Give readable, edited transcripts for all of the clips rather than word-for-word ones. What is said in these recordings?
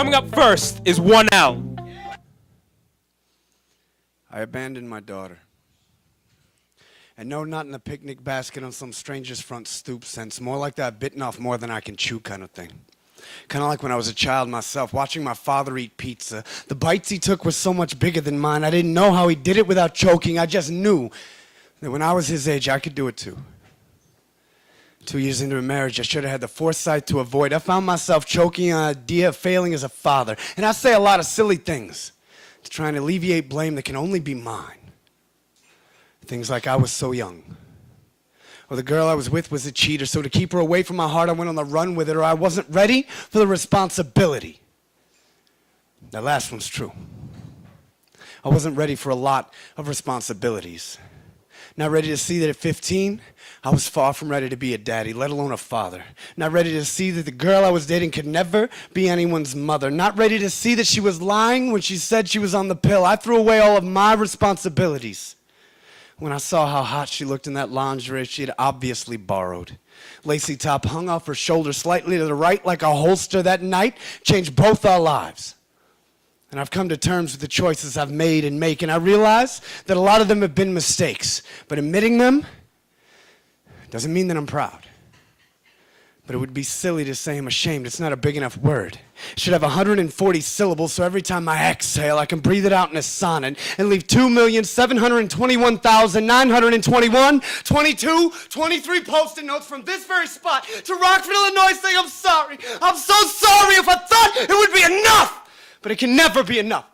Coming up first is 1L. I abandoned my daughter. And no, not in a picnic basket on some stranger's front stoop sense. More like that bitten off more than I can chew kind of thing. Kind of like when I was a child myself, watching my father eat pizza. The bites he took were so much bigger than mine. I didn't know how he did it without choking. I just knew that when I was his age, I could do it too. 2 years into a marriage, I should have had the foresight to avoid. I found myself choking on the idea of failing as a father. And I say a lot of silly things to try and alleviate blame that can only be mine. Things like I was so young. Or the girl I was with was a cheater, so to keep her away from my heart, I went on the run with it, or I wasn't ready for the responsibility. That last one's true. I wasn't ready for a lot of responsibilities. Not ready to see that at 15, I was far from ready to be a daddy, let alone a father. Not ready to see that the girl I was dating could never be anyone's mother. Not ready to see that she was lying when she said she was on the pill. I threw away all of my responsibilities when I saw how hot she looked in that lingerie she had obviously borrowed. Lacy top hung off her shoulder slightly to the right like a holster. That night changed both our lives. And I've come to terms with the choices I've made and make, and I realize that a lot of them have been mistakes. But admitting them doesn't mean that I'm proud. But it would be silly to say I'm ashamed. It's not a big enough word. It should have 140 syllables, so every time I exhale, I can breathe it out in a sonnet and leave 2,721,921, 22, 23 post-it notes from this very spot to Rockford, Illinois, saying I'm sorry. I'm so sorry if I thought it would be enough. But it can never be enough.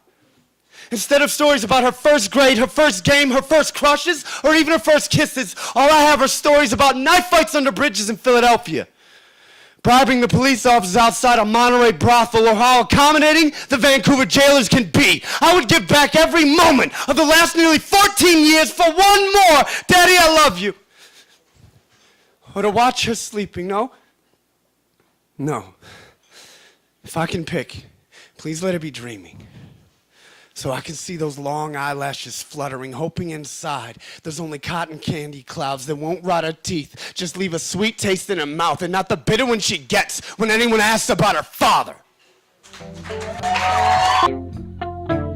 Instead of stories about her first grade, her first game, her first crushes, or even her first kisses, all I have are stories about knife fights under bridges in Philadelphia, bribing the police officers outside a Monterey brothel, or how accommodating the Vancouver jailers can be. I would give back every moment of the last nearly 14 years for one more Daddy, I love you. Or to watch her sleeping. No. If I can pick, please let her be dreaming. So I can see those long eyelashes fluttering, hoping inside there's only cotton candy clouds that won't rot her teeth, just leave a sweet taste in her mouth, and not the bitter one she gets when anyone asks about her father.